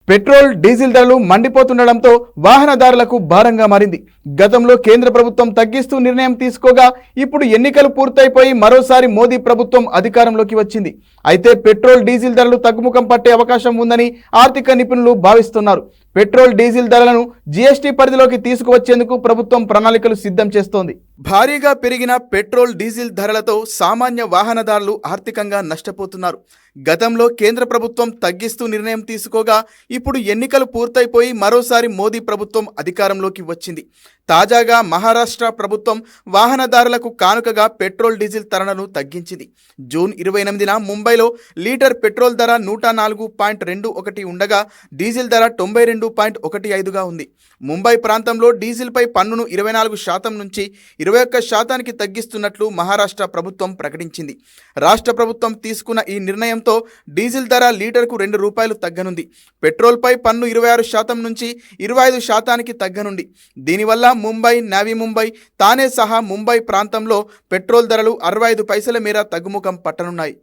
Petrol diesel ధరలు మండిపోతుండడంతో వాహనదారులకు భారంగా మారింది. గతంలో కేంద్ర ప్రభుత్వం తగ్గిస్తూ నిర్ణయం తీసుకోగా ఇప్పుడు ఎన్నికలు పూర్తయిపోయి మరోసారి మోదీ ప్రభుత్వం అధికారంలోకి వచ్చింది. అయితే పెట్రోల్ డీజిల్ ధరలు తగ్గుముఖం పట్టే అవకాశం ఉందని ఆర్థిక నిపుణులు భావిస్తున్నారు. పెట్రోల్ డీజిల్ ధరలను జీఎస్టీ పరిధిలోకి తీసుకువచ్చేందుకు ప్రభుత్వం ప్రణాళికలు సిద్ధం చేస్తోంది. భారీగా పెరిగిన పెట్రోల్ డీజిల్ ధరలతో సామాన్య వాహనదారులు ఆర్థికంగా నష్టపోతున్నారు. గతంలో కేంద్ర ప్రభుత్వం తగ్గిస్తూ నిర్ణయం తీసుకోగా ఇప్పుడు ఎన్నికలు పూర్తయిపోయి మరోసారి మోదీ ప్రభుత్వం అధికారంలోకి వచ్చింది. తాజాగా మహారాష్ట్ర ప్రభుత్వం వాహనదారులకు కానుకగా పెట్రోల్ డీజిల్ ధరలను తగ్గించింది. జూన్ 28న ముంబైలో లీటర్ పెట్రోల్ ధర 104.21 ఉండగా డీజిల్ ధర 92.15గా ఉంది. ముంబై ప్రాంతంలో డీజిల్పై పన్నును 24% నుంచి 21%కి తగ్గిస్తున్నట్లు మహారాష్ట్ర ప్రభుత్వం ప్రకటించింది. రాష్ట్ర ప్రభుత్వం తీసుకున్న ఈ నిర్ణయంతో డీజిల్ ధర లీటర్కు ₹2 తగ్గనుంది. పెట్రోల్పై పన్ను 26% నుంచి 25%కి తగ్గనుంది. దీనివల్ల ముంబై, నవీ ముంబై, తానే సహా ముంబై ప్రాంతంలో పెట్రోల్ ధరలు 65 పైసల మేర తగ్గుముఖం పట్టనున్నాయి.